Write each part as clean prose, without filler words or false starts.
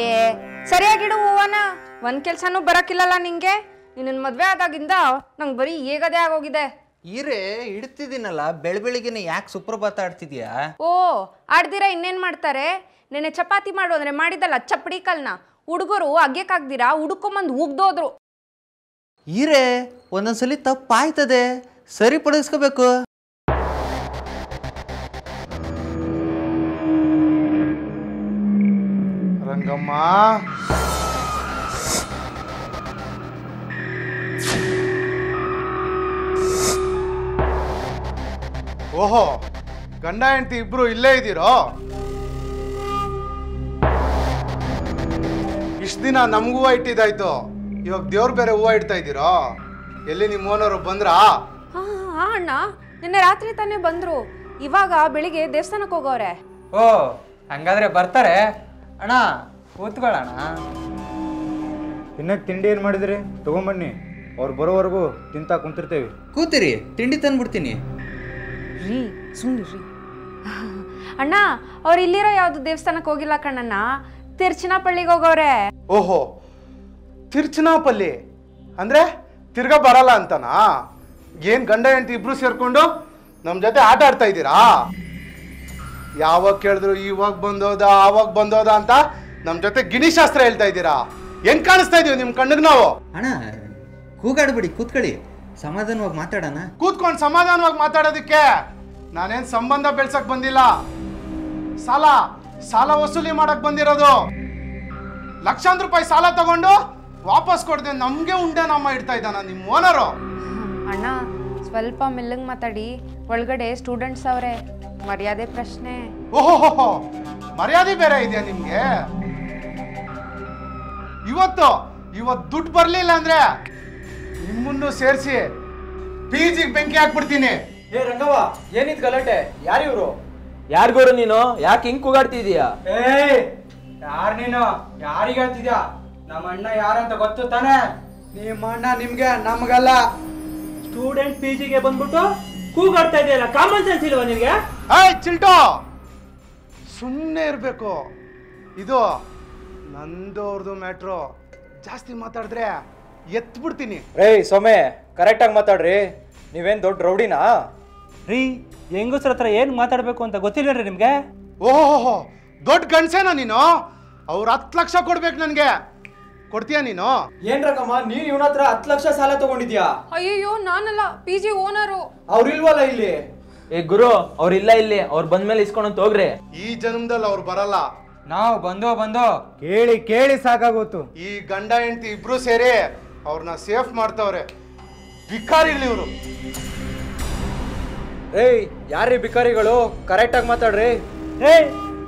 ಏ ಸರಿಯಾಗಿಡು ಹೂವನ. ಒಂದ್ ಕೆಲ್ಸನೂ ಬರಕ್ಕಿಲ್ಲಲ್ಲ ನಿಂಗೆ. ನಿನ್ನ ಮದ್ವೆ ಆದಾಗಿಂದ ನಂಗೆ ಬರೀ ಹೇಗದೇ ಆಗೋಗಿದೆ. ಈರೇ ಇಡ್ತಿದ್ದೀನಲ್ಲ ಬೆಳಬೆಳಿಗ್ಗೆನೆ ಯಾಕೆ ಸುಪ್ರಭಾತ ಆಡ್ತಿದ್ಯಾ? ಓ ಆಡ್ದಿರಾ ಇನ್ನೇನ್ ಮಾಡ್ತಾರೆ? ನೆನೆ ಚಪಾತಿ ಮಾಡು ಅಂದ್ರೆ ಮಾಡಿದಲ್ಲ ಚಪ್ಪಡಿ ಕಲ್ನ ಹುಡುಗರು ಅಗ್ಯಕ್ಕಾಗ್ದಿರಾ ಹುಡುಕೊಂಬಂದು ಉಗ್ದೋದ್ರು. ಈರೇ ಒಂದೊಂದ್ಸಲಿ ತಪ್ಪಾಯ್ತದೆ, ಸರಿಪಡಿಸ್ಕೋಬೇಕು. ರಂಗಮ್ಮ, ಓಹೋ ಗಂಡ ಹೆಂಡತಿ ಇಬ್ರು ಇಲ್ಲೇ ಇದ್ದೀರೋ? ಇಷ್ಟ ದಿನ ನಮ್ಗೂ ಹೂವು ಇಟ್ಟಿದ್ದಾಯ್ತು, ಇವಾಗ ದೇವ್ರು ಬೇರೆ ಹೂವು ಇಡ್ತಾ ಇದ್ದೀರೋ? ಎಲ್ಲಿ ನಿಮ್ಮ ಓನರು ಬಂದ್ರಾ? ಹಾ ಅಣ್ಣ, ನಿನ್ನೆ ರಾತ್ರಿ ತಾನೇ ಬಂದ್ರು. ಇವಾಗ ಬೆಳಿಗ್ಗೆ ದೇವಸ್ಥಾನಕ್ಕೆ ಹೋಗೋರೆ. ಓ ಹಂಗಾದ್ರೆ ಬರ್ತಾರೆ ಅಣ್ಣ, ಕೂತ್ಕೊಳ್ಳೋಣ. ತಿನ್ನಕ್ಕೆ ತಿಂಡಿ ಏನು ಮಾಡಿದ್ರಿ? ತಗೊಂಬನ್ನಿ, ಅವ್ರು ಬರೋವರೆಗೂ ತಿಂತಾ ಕುಂತಿರ್ತೇವೆ. ಕೂತಿರಿ, ತಿಂಡಿ ತಂದ್ಬಿಡ್ತೀನಿ. ರೀ ಸುಮ್ನಿರಿ ಅಣ್ಣ. ಅವ್ರು ಇಲ್ಲಿರೋ ಯಾವ್ದು ದೇವಸ್ಥಾನಕ್ಕೆ ಹೋಗಿಲ್ಲ ಕಣ್ಣಣ್ಣ, ತಿರ್ಚನಾಪಳ್ಳಿಗೆ ಹೋಗೋರೆ. ಓಹೋ, ತಿರ್ಚನಾಪಲ್ಲಿ ಅಂದ್ರೆ ತಿರ್ಗಾ ಬರಲ್ಲ ಅಂತನಾ? ಏನ್ ಗಂಡ ಹೆಂಡತಿ ಇಬ್ರು ಸೇರ್ಕೊಂಡು ನಮ್ ಜೊತೆ ಆಟ ಆಡ್ತಾ ಇದ್ದೀರಾ? ಯಾವಾಗ ಕೇಳಿದ್ರು ಇವಾಗ ಬಂದೋದ ಆವಾಗ ಬಂದೋದ ಅಂತ ನಮ್ ಜೊತೆ ಗಿಣಿಶಾಸ್ತ್ರ ಹೇಳ್ತಾ ಇದ್ದೀರಾ? ಹೆಂಗ್ ಕಾಣಿಸ್ತಾ ಇದೀವಿ ನಿಮ್ ಕಣ್ಣಿಗೆ ನಾವು? ಅಣ್ಣ ಕೂಗಾಡ್ಬಿಡಿ, ಕೂತ್ಕೊಳ್ಳಿ, ಸಮಾಧಾನವಾಗಿ ಮಾತಾಡೋಣ. ಕೂತ್ಕೊಂಡು ಸಮಾಧಾನವಾಗಿ ಮಾತಾಡೋದಕ್ಕೆ ನಾನೇನ್ ಸಂಬಂಧ ಬೆಳ್ಸಕ್ ಬಂದಿಲ್ಲ. ಸಾಲ ಸಾಲ ವಸೂಲಿ ಮಾಡಕ್ ಬಂದಿರೋದು. ಲಕ್ಷಾಂತರ ರೂಪಾಯಿ ಸಾಲ ತಗೊಂಡು ವಾಪಸ್ ಕೊಡದೆ ನಮ್ಗೆ ಉಂಡೆ ನಮ್ಮ ಇಡ್ತಾ ಇದ್ದಾನ ನಿಮ್ ಓನರು. ಅಣ್ಣ ಸ್ವಲ್ಪ ಮೆಲ್ಲಂಗ್ ಮಾತಾಡಿ, ಒಳಗಡೆ ಸ್ಟೂಡೆಂಟ್ಸ್ ಅವರೇ, ಮರ್ಯಾದೆ ಪ್ರಶ್ನೆ. ಓಹೋ, ಮರ್ಯಾದೆ ಬೇರೆ ಇದೆಯಾ ನಿಮ್ಗೆ? ಇವತ್ತು ದುಡ್ಡು ಬರ್ಲಿಲ್ಲ ಅಂದ್ರೆ ನಿಮ್ಮನ್ನು ಸೇರಿಸಿ ಪಿಜಿಗೆ ಬೆಂಕಿ ಹಾಕ್ಬಿಡ್ತೀನಿ. ಏ ರಂಗವ್ವ, ಏನಿದ್ ಗಲಾಟೆ? ಯಾರಿವ್ರು? ಯಾರಿಗೋರು ನೀನು? ಯಾಕೆ ಹಿಂಗ್ ಕೂಗಾಡ್ತಿದೀಯಾ? ಯಾರು ನೀನು? ಯಾರಿಗೆ ಹೇಳ್ತಿದ್ಯಾ? ನಮ್ಮ ಅಣ್ಣ ಯಾರಂತ ಗೊತ್ತು ತಾನೆ? ನಿಮ್ಮ ಅಣ್ಣ ನಿಮ್ಗೆ, ನಮ್ಗಲ್ಲ. ಸ್ಟೂಡೆಂಟ್ ಪಿಜಿಗೆ ಬಂದ್ಬಿಟ್ಟು ಕೂಗಾಡ್ತಾ ಇದೆಯಲ್ಲ, ಕಾಮನ್ ಸೆನ್ಸ್ ಇಲ್ವಾ ನಿನ್ಗೆ? ಚಿಲ್ಟೋ, ಸುಮ್ಮನೆ ಇರ್ಬೇಕು. ಇದು ನಂದವ್ರದ್ದು ಮ್ಯಾಟ್ರು. ಜಾಸ್ತಿ ಮಾತಾಡಿದ್ರೆ ಎತ್ಬಿಡ್ತೀನಿ. ಸೊಮೆ, ಕರೆಕ್ಟಾಗಿ ಮಾತಾಡ್ರಿ. ನೀವೇನ್ ದೊಡ್ಡ ರೌಡಿನಾ? ರೀ, ಹೆಂಗಸ್ರ ಹತ್ರ ಏನ್ ಮಾತಾಡ್ಬೇಕು ಅಂತ ಗೊತ್ತಿಲ್ಲ ರೀ ನಿಮ್ಗೆ? ಓಹೋ, ದೊಡ್ಡ ಗಂಡ್ಸೇನಾ ನೀನು? ಅವ್ರು 10 ಲಕ್ಷ ಕೊಡ್ಬೇಕು ನನ್ಗೆ. ಕೊಡ್ತೀಯಾ ನೀನು? ಏನ್ ರಕಮ್ಮ, ನೀನ್ ಇವನ ಹತ್ರ 10 ಲಕ್ಷ ಸಾಲ ತಗೊಂಡಿದ್ಯಾ? ಅಯ್ಯಯ್ಯೋ ನಾನಲ್ಲ, ಪಿಜಿ ಓನರು. ಅವ್ರಿಲ್ವಲ್ಲ ಇಲ್ಲಿ? ಏ ಗುರು, ಅವ್ರಿಲ್ಲ ಇಲ್ಲಿ. ಅವ್ರು ಬಂದ್ಮೇಲೆ ಇಸ್ಕೊಂಡಂತ ಹೋಗ್ರಿ. ಈ ಜನ್ಮದಲ್ಲಿ ಅವ್ರು ಬರಲ್ಲ. ನಾವು ಬಂದೋ ಕೇಳಿ ಕೇಳಿ ಸಾಕಾಗೋತು. ಈ ಗಂಡ ಹೆಂಡತಿ ಇಬ್ರು ಸೇರಿ ಅವ್ರನ್ನ ಸೇಫ್ ಮಾಡ್ತಾವ್ರೆ. ಭಿಕಾರಿಗಳಿವ್ರು. ಯಾರೀ ಭಿಕಾರಿಗಳು? ಕರೆಕ್ಟಾಗಿ ಮಾತಾಡ್ರಿ.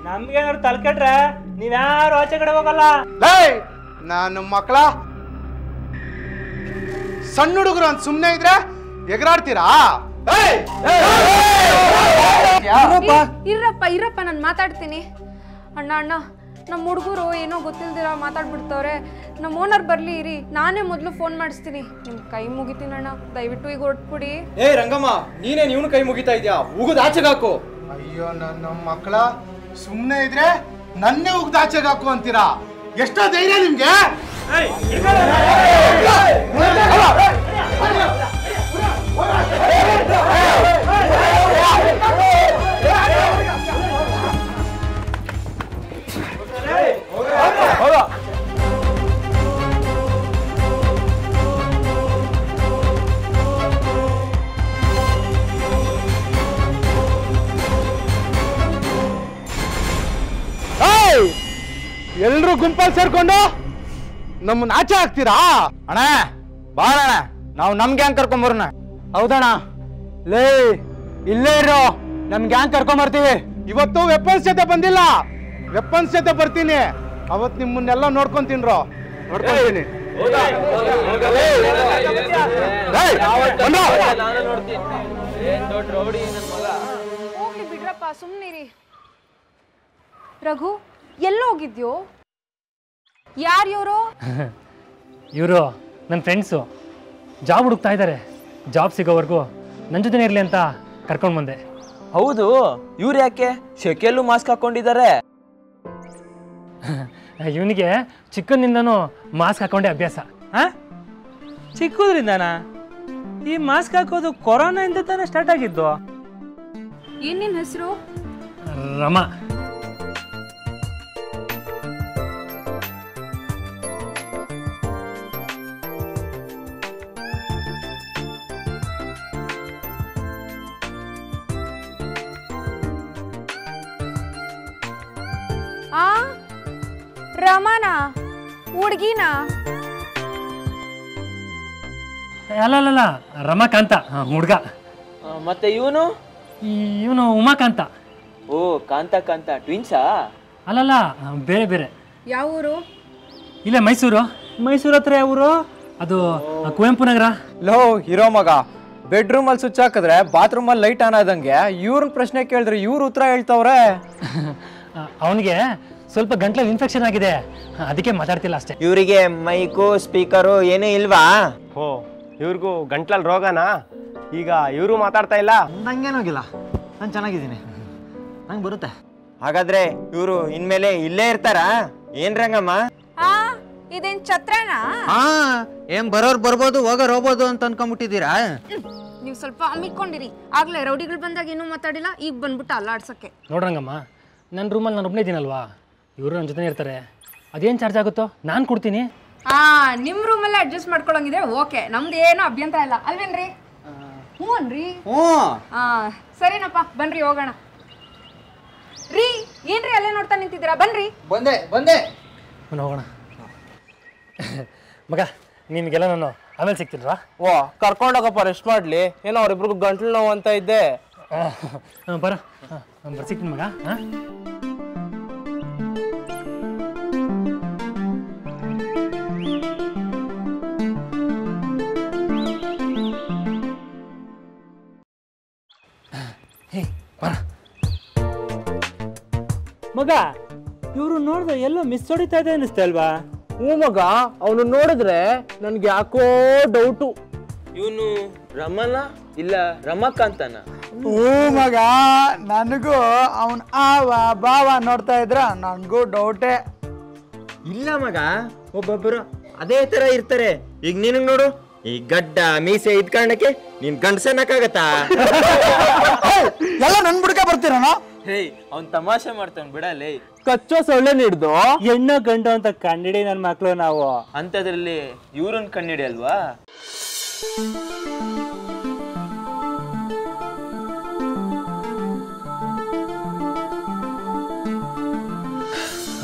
ನಮ್ಗೇನಾದ್ರು ತಲ್ಕೆಟ್ರೆ ನೀವ್ಯಾರು ಆಚೆ ಕಡೆ ಹೋಗಲ್ಲ. ನಾನು ಮಕ್ಕಳ ಸಣ್ಣ ಹುಡುಗರು ಅಂತ ಸುಮ್ನೆ ಇದ್ರೆ ಎಗರಾಡ್ತೀರಾ? ಇರಪ್ಪ ನಾನು ಮಾತಾಡ್ತೀನಿ. ಅಣ್ಣ, ನಮ್ಮ ಹುಡುಗರು ಏನೋ ಗೊತ್ತಿಲ್ದಿರ ಮಾತಾಡ್ಬಿಡ್ತವ್ರೆ. ನಮ್ಮ ಓನರ್ ಬರ್ಲಿ ಇರಿ, ನಾನೇ ಮೊದಲು ಫೋನ್ ಮಾಡಿಸ್ತೀನಿ. ನಿಮ್ ಕೈ ಮುಗಿತೀನಿ ಅಣ್ಣ, ದಯವಿಟ್ಟು ಈಗ ಹೊರಟ್ಬಿಡಿ. ಏ ರಂಗಮ್ಮ, ನೀನೇನ್ ಇವನು ಕೈ ಮುಗಿತಾ ಇದ್ಯಾ? ಉಗಿದ ಆಚೆಗಾಕು. ಅಯ್ಯೋ ನನ್ನ ಮಕ್ಕಳ, ಸುಮ್ನೆ ಇದ್ರೆ ನನ್ನೇ ಉಗ್ದ ಆಚೆಗೆ ಹಾಕು ಅಂತೀರಾ? ಎಷ್ಟೋ ಧೈರ್ಯ ನಿಮ್ಗೆ? ಎಲ್ರು ಗುಂಪಲ್ಲಿ ಸೇರ್ಕೊಂಡು ನಮ್ಮನ್ನ ಆಚೆ ಹಾಕ್ತೀರಾ? ಅಣ್ಣ ಬಾರಣ್ಣ, ನಾವು ನಮ್ ಗ್ಯಾಂಗ್ ಕರ್ಕೊಂಬರೋಣ. ಹೌದಣ್ಣ, ಇಲ್ಲೇ ಇರೋ, ನಮ್ ಗ್ಯಾಂಗ್ ಕರ್ಕೊಂಬರ್ತೀವಿ. ಇವತ್ತು ವೆಪನ್ಸ್ ಜೊತೆ ಬಂದಿಲ್ಲ, ವೆಪನ್ಸ್ ಜೊತೆ ಬರ್ತೀನಿ. ಅವತ್ ನಿಮ್ಮನ್ನೆಲ್ಲ ನೋಡ್ಕೊಂತೀನ್ರೋ, ನೋಡ್ಕೊಂತೀನಿ. ಹೋಗ್ಲಿ ಬಿಡ್ರಪ್ಪ, ಸುಮ್ನಿರಿ. ರಘು, ಎಲ್ಲೋ ಹೋಗಿದ್ಯೋ? ಯಾರು ಇವರು? ಇವರು ನನ್ನ ಫ್ರೆಂಡ್ಸು, ಜಾಬ್ ಹುಡುಕ್ತಾ ಇದ್ದಾರೆ. ಜಾಬ್ ಸಿಗೋವರೆಗೂ ನನ್ನ ಜೊತೆ ಇರಲಿ ಅಂತ ಕರ್ಕೊಂಡು ಬಂದೆ. ಹೌದು, ಇವ್ರು ಯಾಕೆ ಶೆಕೆಲ್ಲೂ ಮಾಸ್ಕ್ ಹಾಕೊಂಡಿದ್ದಾರೆ? ಇವನಿಗೆ ಚಿಕ್ಕನಿಂದನೂ ಮಾಸ್ಕ್ ಹಾಕೊಂಡೆ ಅಭ್ಯಾಸ. ಹಾಂ, ಚಿಕ್ಕದ್ರಿಂದನಾ? ಈ ಮಾಸ್ಕ್ ಹಾಕೋದು ಕೊರೋನಾಯಿಂದ ತಾನೇ ಸ್ಟಾರ್ಟ್ ಆಗಿದ್ದು. ಏನ್ ನಿನ್ ಹೆಸರು? ರಮಾ. ಆ ರಮಾನಾ? ಹುಡ್ಗಿನಾ? ಅಲ್ಲ ರಮಾಕಾಂತ ಹುಡುಗ. ಮತ್ತೆ ಇವನು ಇವನು ಉಮಾಕಾಂತ. ಓ ಕಾಂತ ಕಾಂತ ಟ್ವಿನ್ಸಾ? ಅಲ್ಲಲ್ಲ ಬೇರೆ ಬೇರೆ. ಯಾವ ಊರು? ಇಲ್ಲೇ ಮೈಸೂರು. ಮೈಸೂರು ಹತ್ರ ಯಾವೂರು? ಅದು ಕುವೆಂಪು ನಗರ. ಲೋ ಹೀರೋ ಮಗ, ಬೆಡ್ರೂಮಲ್ಲಿ ಸ್ವಿಚ್ ಹಾಕಿದ್ರೆ ಬಾತ್ರೂಮಲ್ಲಿ ಲೈಟ್ ಆನ್ ಆದಂಗೆ ಇವ್ರನ್ನ ಪ್ರಶ್ನೆ ಕೇಳಿದ್ರೆ ಇವ್ರು ಉತ್ತರ ಹೇಳ್ತವ್ರೆ. ಅವನಿಗೆ ಸ್ವಲ್ಪ ಗಂಟ್ಲಲ್ಲಿ ಇನ್ಫೆಕ್ಷನ್ ಆಗಿದೆ, ಅದಕ್ಕೆ ಮಾತಾಡ್ತಿಲ್ಲ ಅಷ್ಟೇ. ಇವರಿಗೆ ಮೈಕು ಸ್ಪೀಕರು ಏನೂ ಇಲ್ವಾ? ಓ, ಇವ್ರಿಗೂ ಗಂಟ್ಲಲ್ಲಿ ರೋಗನಾ? ಈಗ ಇವರು ಮಾತಾಡ್ತಾ ಇಲ್ಲ? ನಂಗೇನೋಗಿಲ್ಲ, ನಾನು ಚೆನ್ನಾಗಿದ್ದೀನಿ, ನಂಗೆ ಬರುತ್ತೆ. ಹಾಗಾದ್ರೆ ಇವರು ಇನ್ಮೇಲೆ ಇಲ್ಲೇ ಇರ್ತಾರಾ? ಏನ್ ರಂಗಮ್ಮ? ಆ ಇದೇನ್ ಛತ್ರನಾ? ಹಾ, ಏನ್ ಬರೋರು ಬರ್ಬೋದು ಹೋಗೋರು ಹೋಗ್ಬೋದು ಅಂತ ಅನ್ಕೊಂಡ್ಬಿಟ್ಟಿದ್ದೀರಾ? ನೀವು ಸ್ವಲ್ಪ ಅಮ್ಮಿಕೊಂಡಿರಿ. ಆಗ್ಲೇ ರೌಡಿಗಳು ಬಂದಾಗ ಏನೂ ಮಾತಾಡಿಲ್ಲ, ಈಗ ಬಂದ್ಬಿಟ್ಟು ಅಲ್ಲಾಡ್ಸಕ್ಕೆ. ನೋಡ್ರಂಗಮ್ಮ, ನನ್ನ ರೂಮಲ್ಲಿ ನಾನು ಒಬ್ಬನೇ ಇದ್ದೀನಲ್ವಾ, ಇವರು ನನ್ನ ಜೊತೆ ಇರ್ತಾರೆ. ಅದೇನು ಚಾರ್ಜ್ ಆಗುತ್ತೋ ನಾನು ಕೊಡ್ತೀನಿ. ನಿಮ್ಮ ರೂಮಲ್ಲೇ ಅಡ್ಜಸ್ಟ್ ಮಾಡ್ಕೊಳಂಗಿದ್ರೆ ಓಕೆ, ನಮ್ದು ಏನೂ ಅಭ್ಯಂತರ ಇಲ್ಲ ಅಲ್ವೇನ್ರಿ? ಹ್ಞೂ ಅನ್ರಿ. ಸರಿನಪ್ಪ, ಬನ್ರಿ ಹೋಗೋಣ. ರೀ ಏನ್ರಿ ಅಲ್ಲೇ ನೋಡ್ತಾ ನಿಂತಿದ್ದೀರಾ? ಬನ್ರಿ. ಬಂದೆ ಹೋಗೋಣ. ಮಗ ನಿಮಗೆಲ್ಲ ನಾನು ಆಮೇಲೆ ಸಿಗ್ತೀನಿರಾ? ಓ, ಕರ್ಕೊಂಡೋಗಪ್ಪ, ರೆಸ್ಟ್ ಮಾಡ್ಲಿ. ಏನೋ ಅವ್ರಿಬ್ರಿಗೂ ಗಂಟ್ಲು ನೋವು ಅಂತ ಇದ್ದೆ. ಬರ ಸಿಗ್ತೀನಿ ಮಗ. ಹಾಂ, ಮಗ, ಇವರು ನೋಡಿದ್ರೆ ಎಲ್ಲೋ ಮಿಸ್ ಹೊಡಿತಾ ಇದೆ ಅನ್ನಿಸ್ತಾ ಅಲ್ವಾ? ಹ್ಞೂ ಮಗ, ಅವನು ನೋಡಿದ್ರೆ ನನ್ಗೆ ಯಾಕೋ ಡೌಟು. ಇವನು ರಮನ ಇಲ್ಲ ರಮಾಕಾಂತನ? ಹ್ಞೂ ಮಗ, ನನಗೂ ಅವನ್ ಆವ ಬಾವ ನೋಡ್ತಾ ಇದ್ರ ನನಗೂ ಡೌಟೇ. ಇಲ್ಲ ಮಗ, ಒಬ್ಬೊಬ್ಬರು ಅದೇ ತರ ಇರ್ತಾರೆ. ಈಗ ನಿನಗ್ ನೋಡು, ಈ ಗಡ್ಡ ಮೀಸೆ ಇದ್ ಕಾರಣಕ್ಕೆ ನೀನ್ ಗಂಡಸನ್ನಕ್ಕಾಗತ್ತಾ? ಎಲ್ಲ ನನ್ ಬುಡಕ ಬರ್ತೀರಣ? ಹೇ, ಅವ್ನ್ ತಮಾಷೆ ಮಾಡ್ತಾನೆ ಬಿಡಲೇ. ಕಚ್ಚೋ ಸೊಳ್ಳೆ ಹಿಡ್ದು ಹೆಣ್ಣು ಗಂಡು ಅಂತ ಕಂಡಿಡಿ ನನ್ನ ಮಕ್ಳು ನಾವು. ಅಂತದ್ರಲ್ಲಿ ಇವ್ರನ್ ಕಣ್ಣಿಡಿ ಅಲ್ವಾ?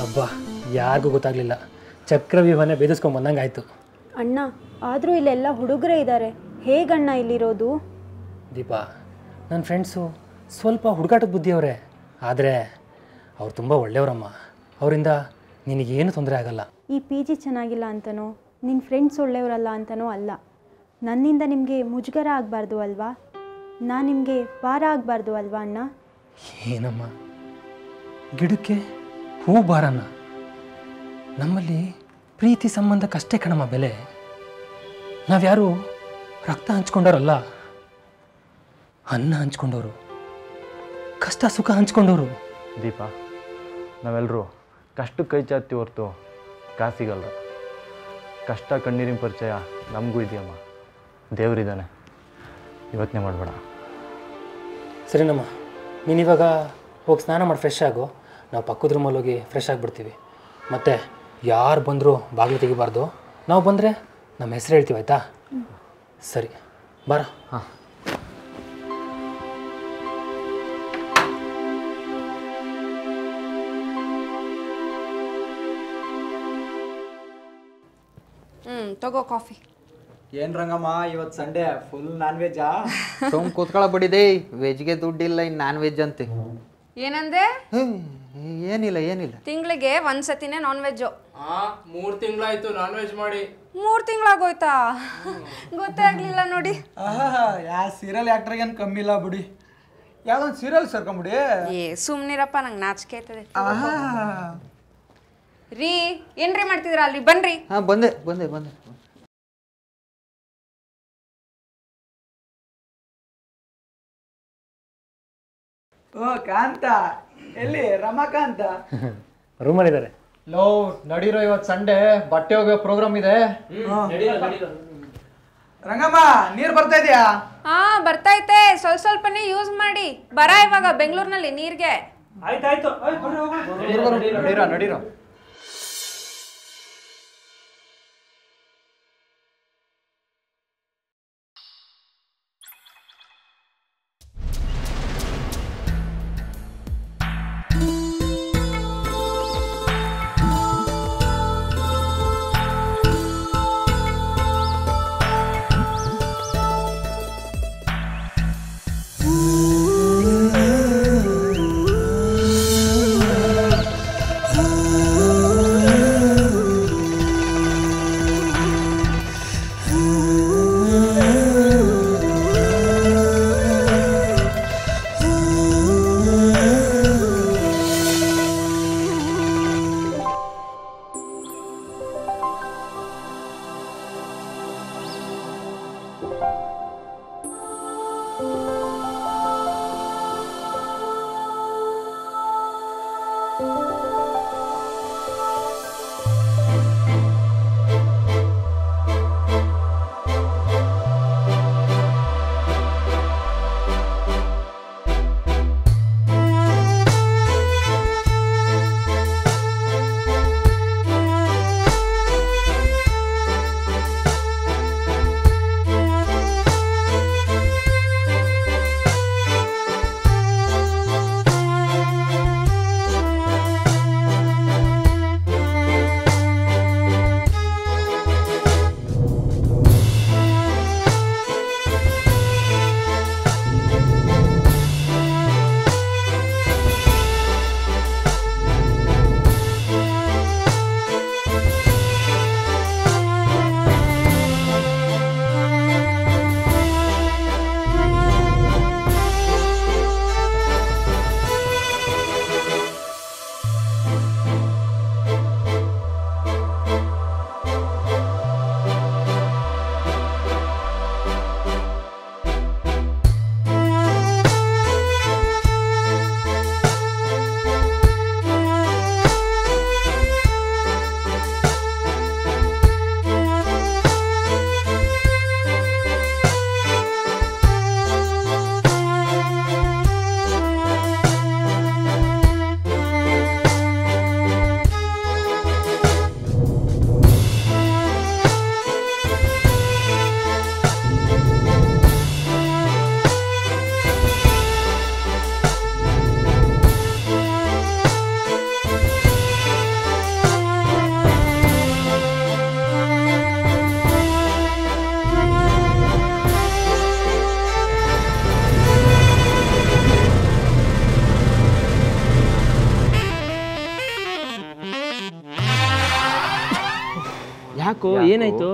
ಅಬ್ಬಾ, ಯಾರಿಗೂ ಗೊತ್ತಾಗ್ಲಿಲ್ಲ. ಚಕ್ರವ್ಯೂಹನೇ ಬೇದಿಸ್ಕೊಂಡ್ ಬಂದಂಗಾಯ್ತು. ಅಣ್ಣ, ಆದರೂ ಇಲ್ಲೆಲ್ಲ ಹುಡುಗರೇ ಇದ್ದಾರೆ, ಹೇಗಣ್ಣ ಇಲ್ಲಿರೋದು? ದೀಪಾ, ನನ್ನ ಫ್ರೆಂಡ್ಸು ಸ್ವಲ್ಪ ಹುಡುಗಾಟದ ಬುದ್ಧಿಯವರೇ, ಆದರೆ ಅವ್ರು ತುಂಬ ಒಳ್ಳೆಯವರಮ್ಮ. ಅವರಿಂದ ನಿನಗೇನು ತೊಂದರೆ ಆಗಲ್ಲ. ಈ ಪಿ ಜಿ ಚೆನ್ನಾಗಿಲ್ಲ ಅಂತನೋ, ನಿನ್ನ ಫ್ರೆಂಡ್ಸ್ ಒಳ್ಳೆಯವರಲ್ಲ ಅಂತನೋ ಅಲ್ಲ. ನನ್ನಿಂದ ನಿಮಗೆ ಮುಜುಗರ ಆಗಬಾರ್ದು ಅಲ್ವಾ? ನಾನು ನಿಮಗೆ ಭಾರ ಆಗಬಾರ್ದು ಅಲ್ವಾ ಅಣ್ಣ? ಏನಮ್ಮ, ಗಿಡಕ್ಕೆ ಹೂ ಬಾರನ್ನ? ನಮ್ಮಲ್ಲಿ ಪ್ರೀತಿ ಸಂಬಂಧಕ್ಕಷ್ಟೇ ಕಣಮ್ಮ ಬೆಲೆ. ನಾವ್ಯಾರು ರಕ್ತ ಹಂಚ್ಕೊಂಡವ್ರಲ್ಲ, ಅನ್ನ ಹಂಚ್ಕೊಂಡವರು, ಕಷ್ಟ ಸುಖ ಹಂಚ್ಕೊಂಡವರು. ದೀಪ, ನಾವೆಲ್ಲರೂ ಕಷ್ಟಕ್ಕೆ ಕೈ ಚಾತಿ ಹೊರ್ತು ಕಾಸಿಗಲ್ಲ. ಕಷ್ಟ ಕಣ್ಣೀರಿನ ಪರಿಚಯ ನಮಗೂ ಇದೆಯಮ್ಮ. ದೇವರಿದ್ದಾನೆ, ಇವತ್ತೇ ಮಾಡಬೇಡ. ಸರಿನಮ್ಮ, ನೀನಿವಾಗ ಹೋಗಿ ಸ್ನಾನ ಮಾಡಿ ಫ್ರೆಶ್ ಆಗು. ನಾವು ಪಕ್ಕದ ರೂಮಲ್ಲಿ ಹೋಗಿ ಫ್ರೆಶ್ ಆಗಿಬಿಡ್ತೀವಿ. ಮತ್ತು ಯಾರು ಬಂದರೂ ಬಾಗಿಲು ತೆಗಿಬಾರ್ದು. ನಾವು ಬಂದರೆ ನಮ್ಮ ಹೆಸರು ಹೇಳ್ತೀವಿ, ಆಯಿತಾ? ಸರಿ, ಬಾರ. ಹಾಂ, ತಗೋ ಕಾಫಿ. ಏನ್ ರಂಗಮ್ಮ, ಇವತ್ತು ಸಂಡೇ ಫುಲ್ ನಾನ್ ವೆಜ್ಜಾ? ಸೋಮ್ ಕೂತ್ಕೊಳ್ಳ ಬಿಡಿದೆ, ವೆಜ್ಗೆ ದುಡ್ಡಿಲ್ಲ, ಇನ್ನು ನಾನ್ ವೆಜ್ ಅಂತೆ. ಏನಂದೆ? ಏನಿಲ್ಲ. ತಿಂಗಳಿಗೆ ಒಂದ್ಸತಿನೇ ನಾನ್ ವೆಜ್ಜು. 3 ತಿಂಗಳಾಯ್ತು ನಾನ್ ವೆಜ್ ಮಾಡಿ. 3 ತಿಂಗಳಾಗೋಯ್ತಾ? ಗೊತ್ತೇ ಆಗ್ಲಿಲ್ಲ ನೋಡಿ. ಯಾ ಸೀರಿಯಲ್ ಆಕ್ಟರ್ಗೇನು ಕಮ್ಮಿ ಇಲ್ಲ ಬಿಡಿ. ಯಾವ್ದೊಂದು ಸೀರಿಯಲ್ ಸೇರ್ಕೊಂಬಿಡಿ. ಸುಮ್ನಿರಪ್ಪ, ನಂಗೆ ನಾಚಿಕೆ ಆಯ್ತದೆ. ರೀ ಏನ್ರಿ ಮಾಡ್ತಿದ್ದೀರಾ ಅಲ್ಲಿ? ಬನ್ರಿ. ಹಾಂ, ಬಂದೆ. ಓ ಕಾಂತ, ಎಲ್ಲಿ ರಮಾಕಾಂತ? ರೂಮಲ್ಲಿದ್ದಾರೆ. ಲೋ ನಡೀರೋ ಇವತ್ತು ಸಂಡೇ ಬಟ್ಟೆ ಹೋಗೋ ಪ್ರೋಗ್ರಾಮ್ ಇದೆ. ರಂಗಮ್ಮ ನೀರ್ ಬರ್ತಾ ಇದೆಯಾ? ಹಾ ಬರ್ತೈತೆ, ಸ್ವಲ್ಪನೇ ಯೂಸ್ ಮಾಡಿ. ಬರ ಇವಾಗ ಬೆಂಗಳೂರಿನಲ್ಲಿ ನೀರ್ಗೆ. ಆಯ್ತಾಯ್ತು ನಡೀರೋ. ಯಾಕೋ ಏನಾಯ್ತು?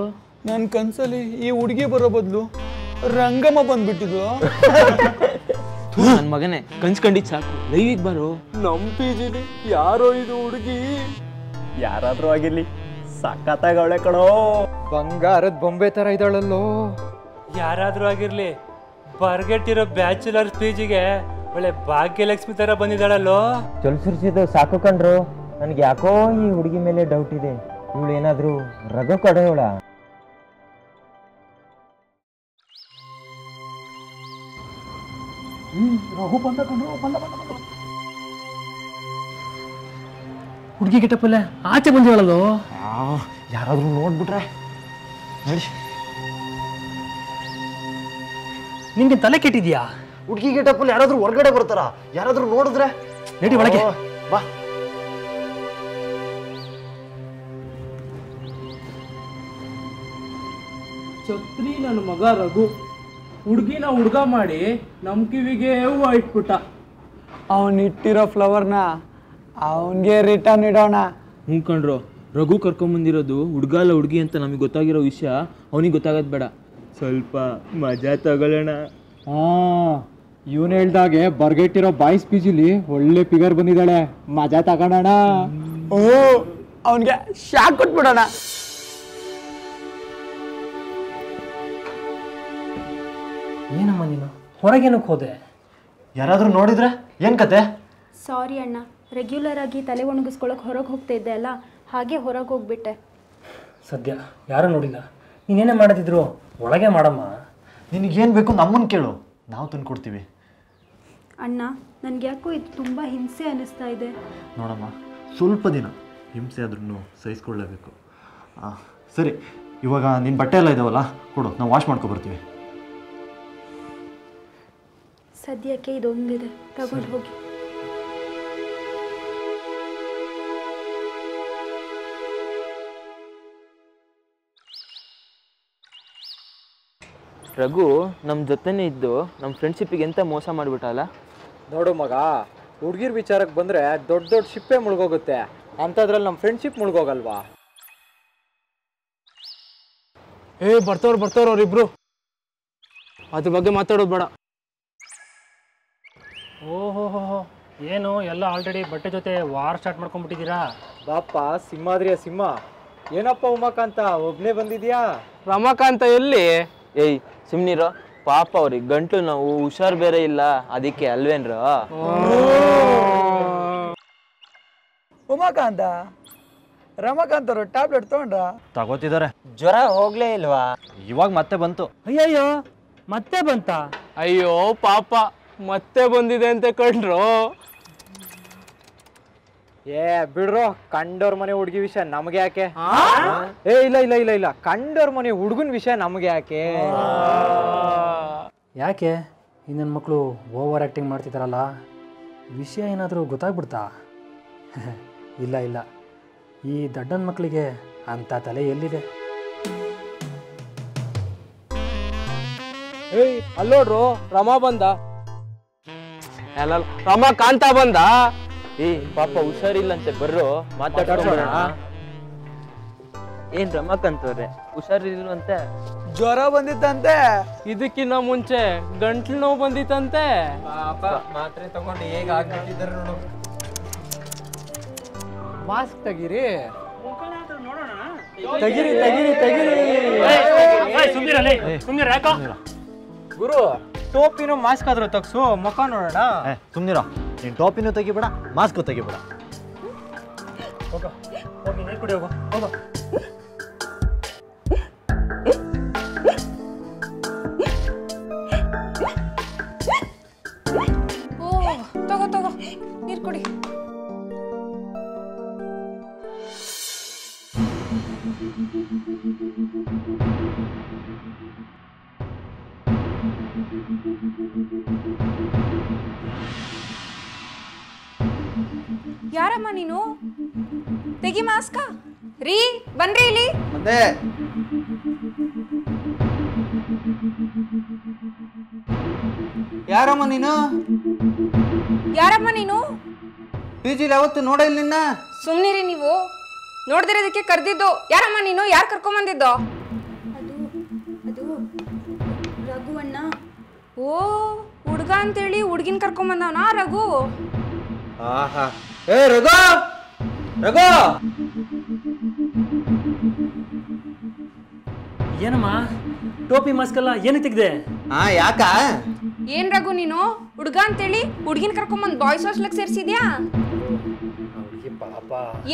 ನನ್ನ ಕನ್ಸಲ್ಲಿ ಈ ಹುಡುಗಿ ಬರೋ ಬದಲು ರಂಗಮ್ಮ ಬಂದ್ಬಿಟ್ಟಿದ್ಲು. ನನ್ನ ಮಗನೇ ಕನ್ಸ್ಕೊಂಡಿದ್ ಸಾಕು, ಲೈವಿಗೆ ಬರೋ. ನಮ್ಮ ಪಿಜಿಲಿ ಯಾರೋ ಇದು ಹುಡುಗಿ, ಯಾರಾದ್ರೂ ಆಗಿರ್ಲಿ ಸಖತ್ತಾಗಿ ಅವಳೆ ಕಣೋ. ಬಂಗಾರದ ಬೊಂಬೆ ತರ ಇದ್ದಾಳಲ್ಲೋ. ಯಾರಾದ್ರೂ ಆಗಿರ್ಲಿ ಬರ್ಗೆಟ್ಟಿರೋ ಬ್ಯಾಚುಲರ್ ಪಿಜಿಗೆ ಒಳ್ಳೆ ಭಾಗ್ಯಲಕ್ಷ್ಮಿ ತರ ಬಂದಿದ್ದಾಳಲ್ಲೋ. ಚೊಲ್ಸಿರ್ಸಿದ್ದು ಸಾಕು ಕಣ್ರು. ನನ್ಗೆ ಯಾಕೋ ಈ ಹುಡುಗಿ ಮೇಲೆ ಡೌಟ್ ಇದೆ. ಇವಳು ಏನಾದ್ರೂ ರಘು ಕಡೆಯವಳ? ರಘು ಬಂದ ಕಣ್ರು, ಬಂದ. ಹುಡುಗಿ ಗೆಟಪ್ಪಲ್ಲ ಆಚೆ ಬಂದಿವಳಲ್ಲೋ. ಯಾರಾದ್ರೂ ನೋಡ್ಬಿಟ್ರೆ ನೋಡಿ. ನಿನ್ಗೆ ತಲೆ ಕೆಟ್ಟಿದ್ಯಾ? ಹುಡುಗಿ ಗೆಟಪ್ಪಲ್ಲಿ ಯಾರಾದ್ರೂ ಹೊರಗಡೆ ಬರ್ತಾರ, ಯಾರಾದ್ರೂ ನೋಡಿದ್ರೆ ನಡಿ ಒಳಗೆ ಬಾ. ಛತ್ರಿ ನನ್ನ ಮಗ ರಘು ಹುಡುಗಿನ ಹುಡ್ಗ ಮಾಡಿ ನಮ್ಮ ಕಿವಿಗೆ ಹೂವು ಇಟ್ಬಿಟ್ಟ. ಅವನಿಟ್ಟಿರೋ ಫ್ಲವರ್ನ ಅವನಿಗೆ ರಿಟರ್ನ್ ಇಡೋಣ. ಹ್ಞೂ ಕಣ್ರು, ರಘು ಕರ್ಕೊಂಬಂದಿರೋದು ಹುಡುಗ ಅಲ್ಲ ಹುಡುಗಿ ಅಂತ ನಮಗೆ ಗೊತ್ತಾಗಿರೋ ವಿಷಯ ಅವನಿಗೆ ಗೊತ್ತಾಗೋದು ಬೇಡ. ಸ್ವಲ್ಪ ಮಜಾ ತಗೊಳ್ಳೋಣ. ಇವನು ಹೇಳ್ದಾಗೆ ಬರ್ಗೆಟ್ಟಿರೋ ಬಾಯ್ಸ್ ಪಿಜಿಲಿ ಒಳ್ಳೆ ಫಿಗರ್ ಬಂದಿದ್ದಾಳೆ, ಮಜಾ ತಗೋಣ. ಓ ಅವನಿಗೆ ಶಾಕ್ ಕೊಟ್ಬಿಡೋಣ. ಏನಮ್ಮ ನೀನು ಹೊರಗೇನಕ್ಕೆ ಹೋದೆ? ಯಾರಾದ್ರೂ ನೋಡಿದ್ರೆ ಏನ್ ಕತೆ? ಸಾರಿ ಅಣ್ಣ, ರೆಗ್ಯುಲರ್ ಆಗಿ ತಲೆ ಒಣಗಿಸ್ಕೊಳಕ್ಕೆ ಹೊರಗೆ ಹೋಗ್ತಾ ಇದ್ದೆ ಅಲ್ಲ, ಹಾಗೆ ಹೊರಗೆ ಹೋಗ್ಬಿಟ್ಟೆ. ಸದ್ಯ ಯಾರೂ ನೋಡಿಲ್ಲ. ನೀನೇನೇ ಮಾಡೋದಿದ್ರು ಒಳಗೆ ಮಾಡಮ್ಮ. ನಿನಗೇನು ಬೇಕು ನಮ್ಮನ್ನು ಕೇಳು, ನಾವು ತಂದು ಕೊಡ್ತೀವಿ. ಅಣ್ಣ, ನನಗೆ ಯಾಕೋ ಇದು ತುಂಬ ಹಿಂಸೆ ಅನ್ನಿಸ್ತಾ ಇದೆ. ನೋಡಮ್ಮ, ಸ್ವಲ್ಪ ದಿನ ಹಿಂಸೆ ಆದ್ರೂ ಸಹಿಸ್ಕೊಳ್ಳೇಬೇಕು. ಸರಿ, ಇವಾಗ ನಿನ್ನ ಬಟ್ಟೆ ಎಲ್ಲ ಇದಾವಲ್ಲ, ಕೊಡು, ನಾವು ವಾಶ್ ಮಾಡ್ಕೊಬರ್ತೀವಿ. ಸದ್ಯಕ್ಕೆ ಇದೊಂದಿದೆ, ತಗೊಂಡು ಹೋಗಿ. ರಘು ನಮ್ಮ ಜೊತೆನೇ ಇದ್ದು ನಮ್ಮ ಫ್ರೆಂಡ್ಶಿಪ್ಪಿಗೆ ಎಂತ ಮೋಸ ಮಾಡಿಬಿಟ್ಟಲ್ಲ. ನೋಡು ಮಗ, ಹುಡುಗಿರ್ ವಿಚಾರಕ್ಕೆ ಬಂದರೆ ದೊಡ್ಡ ದೊಡ್ಡ ಶಿಪ್ಪೆ ಮುಳುಗೋಗುತ್ತೆ, ಅಂಥದ್ರಲ್ಲಿ ನಮ್ಮ ಫ್ರೆಂಡ್ಶಿಪ್ ಮುಳುಗೋಗಲ್ವಾ? ಬರ್ತಾವ್ರು ಅವರಿಬ್ರು, ಅದ್ರ ಬಗ್ಗೆ ಮಾತಾಡೋದು ಬೇಡ. ಓಹೋ, ಏನು ಎಲ್ಲ ಆಲ್ರೆಡಿ ಬಟ್ಟೆ ಜೊತೆ ವಾರ್ ಸ್ಟಾರ್ಟ್ ಮಾಡ್ಕೊಂಡ್ಬಿಟ್ಟಿದ್ದೀರಾ? ಬಾಪ ಸಿಂಹಾದ್ರಿಯ ಸಿಂಹ. ಏನಪ್ಪ ಉಮಾಕಾಂತ, ಒಬ್ಬನೇ ಬಂದಿದ್ಯಾ? ರಮಾಕಾಂತ ಎಲ್ಲಿ? ಏಯ್ ಸುಮ್ನಿರೋ, ಪಾಪ ಅವ್ರಿಗೆ ಗಂಟು ನಾವು ಹುಷಾರ್ ಬೇರೆ ಇಲ್ಲ, ಅದಕ್ಕೆ ಅಲ್ವೇನ್ರ? ಉಮಾಕಾಂತ, ರಮಾಕಾಂತ್ ಅವರು ಟ್ಯಾಬ್ಲೆಟ್ ತಗೊಂಡ್ರ? ತಗೋತಿದ್ದಾರೆ. ಜ್ವರ ಹೋಗ್ಲೇ ಇಲ್ವಾ? ಇವಾಗ ಮತ್ತೆ ಬಂತು. ಅಯ್ಯಯ್ಯೋ, ಮತ್ತೆ ಬಂತ? ಅಯ್ಯೋ ಪಾಪ, ಮತ್ತೆ ಬಂದಿದೆ ಅಂತ ಕಂಡ್ರು. ಬಿಡ್ರೋ, ಕಂಡೋರ್ ಮನೆ ಹುಡುಗಿ ವಿಷಯ ನಮ್ಗೆ ಯಾಕೆ? ಇಲ್ಲ, ಕಂಡೋರ್ ಮನೆ ಹುಡುಗನ ವಿಷಯ ನಮ್ಗೆ ಯಾಕೆ? ಯಾಕೆ ಈ ನನ್ನ ಮಕ್ಕಳು ಓವರ್ ಆ್ಯಕ್ಟಿಂಗ್ ಮಾಡ್ತಿದ್ದಾರಲ್ಲ? ವಿಷಯ ಏನಾದರೂ ಗೊತ್ತಾಗ್ಬಿಡ್ತಾ? ಇಲ್ಲ, ಈ ದಡ್ಡನ ಮಕ್ಕಳಿಗೆ ಅಂಥ ತಲೆ ಎಲ್ಲಿದೆ? ಅಲ್ಲೋಡ್ರು, ರಮಾ ಬಂದ. ಅಲ್ಲ, ರಮಾಕಾಂತ ಬಂದ. ಪಾಪ ಹುಷಾರಿಲ್ಲಂತೆ, ಬರ್ರು ಮಾತಾಡ್ಕೊಂಡ್ಬರೋಣ. ಏನ್ ರಮಾಕಾಂತ್ ಅವ್ರೆ ಹುಷಾರಿಲ್ವಂತೆ? ಜ್ವರ ಬಂದಿತ್ತಂತೆ. ಇದಕ್ಕಿನ್ನ ಮುಂಚೆ ಗಂಟ್ಲು ನೋವು ಬಂದಿತ್ತಂತೆ. ಮಾತ್ರೆ ತಗೊಂಡು ಹೇಗೆ ಆಗ್ಬಿಟ್ಟಿದ್ದಾರೆ ನೋಡು. ಮಾಸ್ಕ್ ತೆಗೀರಿ. ಗುರು, ಟೋಪಿನೂ ಮಾಸ್ಕ್ ಆದ್ರೂ ತಗ್ಸು, ಮುಖ ನೋಡೋಣ. ಸುಮ್ನಿರ, ನೀನು ಟೋಪಿನೂ ತೆಗಿಬೇಡ, ಮಾಸ್ಕು ತೆಗಿಬೇಡ. ಹೋಗಿ ನೀರು ಕುಡಿ, ಹೋಗೋ. ತಗೋ ನೀರು ಕುಡಿ. ಯಾರಮ್ಮ ನೀನು? ತೆಗಿ ಮಾಸ್ಕ. ರೀ ಬನ್ರಿ ಇಲ್ಲಿ. ಮುಂದೆ ಯಾರಮ್ಮ ನೀನು? ಯಾರಮ್ಮ ನೀನು? ಪಿಜಿಲಿ ಯಾವತ್ತು ನೋಡ ಇಲ್ಲ ನಿನ್ನ. ಸುಮ್ನಿರಿ ನೀವು, ನೋಡ್ದಿರೋದಕ್ಕೆ ಕರ್ದಿದ್ದು. ಯಾರಮ್ಮ ನೀನು? ಯಾರು ಕರ್ಕೊಂಬಂದಿದ್ದು? ಅದು ರಘು ಅಣ್ಣ. ಓ, ಹುಡ್ಗ ಅಂತೇಳಿ ಹುಡ್ಗಿನ ಕರ್ಕೊಂಬಂದವನಾ ರಘು? ಆಹಾ, ಏ ರಘು, ಏನಮ್ಮ ಟೋಪಿ ಮಾಸ್ಕ್ ಎಲ್ಲ ಏನಕ್ಕೆ ತೆಗ್ದೆ? ಯಾಕ? ಏನ್ ರಘು ನೀನು ಹುಡ್ಗ ಅಂತೇಳಿ ಹುಡ್ಗಿನ ಕರ್ಕೊಂಬಂದ್ ಬಾಯ್ಸ್ ಹಾಸ್ಟೆಲ್ ಸೇರ್ಸಿದ್ಯಾ?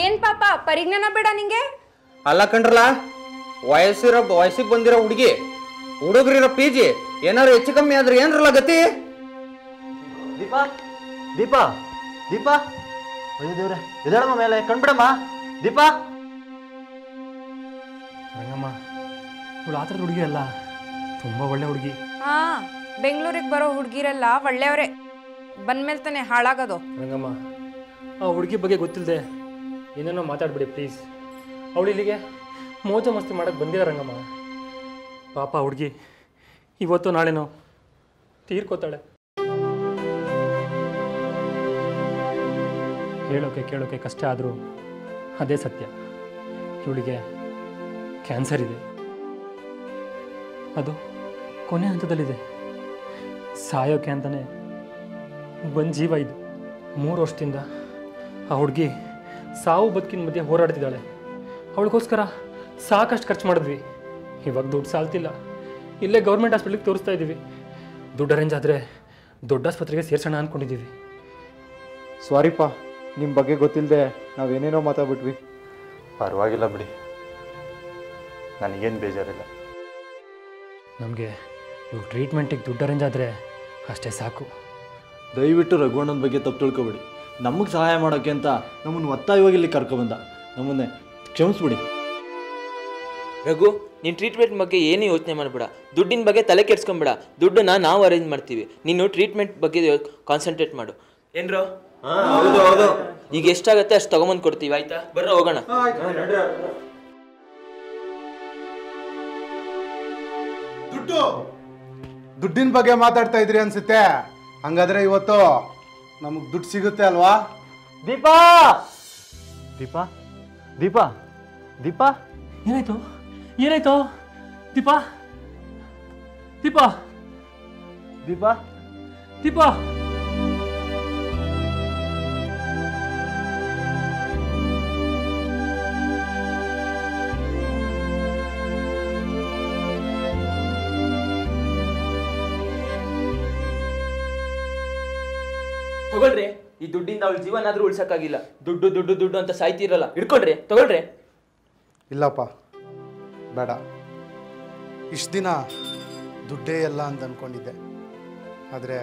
ಏನ್ ಪಾಪ, ಪರಿಜ್ಞಾನ ಬೇಡ ನಿಂಗೆ? ಅಲ್ಲ ಕಣ್ರಲ್ಲ, ವಯಸ್ಸಿಗೆ ಬಂದಿರೋ ಹುಡುಗಿ, ಹುಡುಗರಿರೋ ಪಿಜಿ, ಏನಾರು ಹೆಚ್ಚು ಕಮ್ಮಿ ಆದ್ರೆ ಏನ್ರಲ್ಲ ಗತಿ? ದೀಪಾ, ಅಯ್ಯೋ ದೇವ್ರೆ, ಎದಳಮ್ಮ ಮೇಲೆ ಕಣ್ಬಿಡಮ್ಮ. ದೀಪಾ, ರಂಗಮ್ಮ, ಇವಳು ಆ ಥರದ ಹುಡುಗಿ ಅಲ್ಲ, ತುಂಬ ಒಳ್ಳೆ ಹುಡುಗಿ. ಹಾ, ಬೆಂಗಳೂರಿಗೆ ಬರೋ ಹುಡ್ಗಿರೆಲ್ಲ ಒಳ್ಳೆಯವ್ರೆ, ಬಂದ್ಮೇಲೆ ತಾನೆ ಹಾಳಾಗೋದು. ರಂಗಮ್ಮ, ಆ ಹುಡುಗಿ ಬಗ್ಗೆ ಗೊತ್ತಿಲ್ಲದೆ ಏನೇನೋ ಮಾತಾಡ್ಬಿಡಿ ಪ್ಲೀಸ್. ಅವಳು ಇಲ್ಲಿಗೆ ಮೋಜ ಮಸ್ತಿ ಮಾಡಕ್ಕೆ ಬಂದಿಲ್ಲ ರಂಗಮ್ಮ. ಪಾಪ ಹುಡುಗಿ ಇವತ್ತು ನಾಳೆನೋ ತೀರ್ಕೋತಾಳೆ. ಕೇಳೋಕೆ ಕಷ್ಟ ಆದರೂ ಅದೇ ಸತ್ಯ. ಇವಳಿಗೆ ಕ್ಯಾನ್ಸರ್ ಇದೆ, ಅದು ಕೊನೆ ಹಂತದಲ್ಲಿದೆ. ಸಾಯೋಕೆ ಅಂತಲೇ ಒಂದು ಜೀವ ಇದು. 3 ವರ್ಷದಿಂದ ಆ ಹುಡುಗಿ ಸಾವು ಬದುಕಿನ ಮಧ್ಯೆ ಹೋರಾಡ್ತಿದ್ದಾಳೆ. ಅವಳಿಗೋಸ್ಕರ ಸಾಕಷ್ಟು ಖರ್ಚು ಮಾಡಿದ್ವಿ. ಇವಾಗ ದುಡ್ಡು ಸಾಲ್ತಿಲ್ಲ. ಇಲ್ಲೇ ಗೌರ್ಮೆಂಟ್ ಹಾಸ್ಪಿಟ್ಲಿಗೆ ತೋರಿಸ್ತಾ ಇದ್ದೀವಿ. ದುಡ್ಡು ಅರೇಂಜ್ ಆದರೆ ದೊಡ್ಡ ಆಸ್ಪತ್ರೆಗೆ ಸೇರ್ಸೋಣ ಅಂದ್ಕೊಂಡಿದ್ದೀವಿ. ಸಾರಿಪ್ಪ, ನಿಮ್ಮ ಬಗ್ಗೆ ಗೊತ್ತಿಲ್ಲದೆ ನಾವೇನೇನೋ ಮಾತಾಡ್ಬಿಟ್ವಿ. ಪರವಾಗಿಲ್ಲ ಬಿಡಿ, ನನಗೇನು ಬೇಜಾರಿಲ್ಲ. ನಮಗೆ ಇವಾಗ ಟ್ರೀಟ್ಮೆಂಟಿಗೆ ದುಡ್ಡು ಅರೇಂಜ್ ಆದರೆ ಅಷ್ಟೇ ಸಾಕು. ದಯವಿಟ್ಟು ರಘುವಣ್ಣನ ಬಗ್ಗೆ ತಪ್ಪು ತಿಳ್ಕೊಬೇಡಿ. ನಮಗೆ ಸಹಾಯ ಮಾಡೋಕ್ಕೆ ಅಂತ ನಮ್ಮನ್ನು ಒತ್ತಾಯವಾಗಿ ಇಲ್ಲಿ ಕರ್ಕೊಬಂದ. ನಮ್ಮನ್ನೇ ಕ್ಷಮಿಸ್ಬಿಡಿ. ರಘು, ನೀನು ಟ್ರೀಟ್ಮೆಂಟ್ ಬಗ್ಗೆ ಏನೂ ಯೋಚನೆ ಮಾಡಬೇಡ. ದುಡ್ಡಿನ ಬಗ್ಗೆ ತಲೆ ಕೆಡ್ಸ್ಕೊಂಬೇಡ. ದುಡ್ಡನ್ನ ನಾವು ಅರೇಂಜ್ ಮಾಡ್ತೀವಿ. ನೀನು ಟ್ರೀಟ್ಮೆಂಟ್ ಬಗ್ಗೆ ಕಾನ್ಸಂಟ್ರೇಟ್ ಮಾಡು. ಏನ್ರೋ? ಹೌದು ಹೌದು. ಈಗ ಎಷ್ಟಾಗತ್ತೆ ಅಷ್ಟು ತಗೊಂಬಂದು ಕೊಡ್ತೀವಿ, ಆಯ್ತಾ? ಬರ್ರ ಹೋಗೋಣ. ದುಡ್ಡಿನ ಬಗ್ಗೆ ಮಾತಾಡ್ತಾ ಇದ್ರಿ ಅನ್ಸುತ್ತೆ. ಹಂಗಾದ್ರೆ ಇವತ್ತು ನಮಗೆ ದುಡ್ಡು ಸಿಗುತ್ತೆ ಅಲ್ವಾ? ದೀಪಾ ದೀಪಾ ದೀಪಾ ದೀಪಾ ಏನಾಯ್ತು? ಏನಾಯ್ತು ದೀಪಾ? ದೀಪಾ ದೀಪಾ ದೀಪಾ ತಗೊಳ್ರಿ. ಈ ದುಡ್ಡಿಂದ ಅವಳ ಜೀವನಾದ್ರೂ ಉಳ್ಸಕ್ಕಾಗಿಲ್ಲ. ದುಡ್ಡು ದುಡ್ಡು ದುಡ್ಡು ಅಂತ ಸಾಯ್ತಿರಲ್ಲ. ಇಟ್ಕೊಳ್ರಿ, ತಗೊಳ್ರಿ. ಇಲ್ಲಪ್ಪ, ಬೇಡ. ಇಷ್ಟು ದಿನ ದುಡ್ಡೇ ಎಲ್ಲ ಅಂತ ಅಂದ್ಕೊಂಡಿದ್ದೆ. ಆದರೆ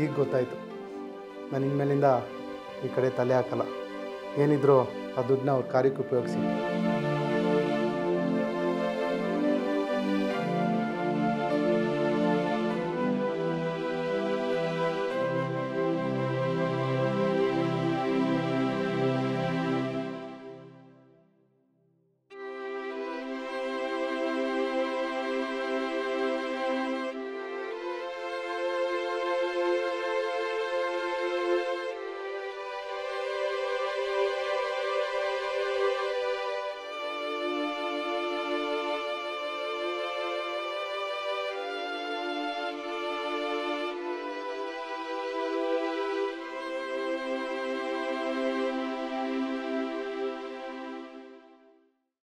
ಈಗ ಗೊತ್ತಾಯಿತು. ನಾನು ಇನ್ಮೇಲಿಂದ ಈ ಕಡೆ ತಲೆ ಹಾಕಲ್ಲ. ಏನಿದ್ರು ಆ ದುಡ್ಡನ್ನ ಅವ್ರ ಕಾರ್ಯಕ್ಕೆ ಉಪಯೋಗಿಸಿ.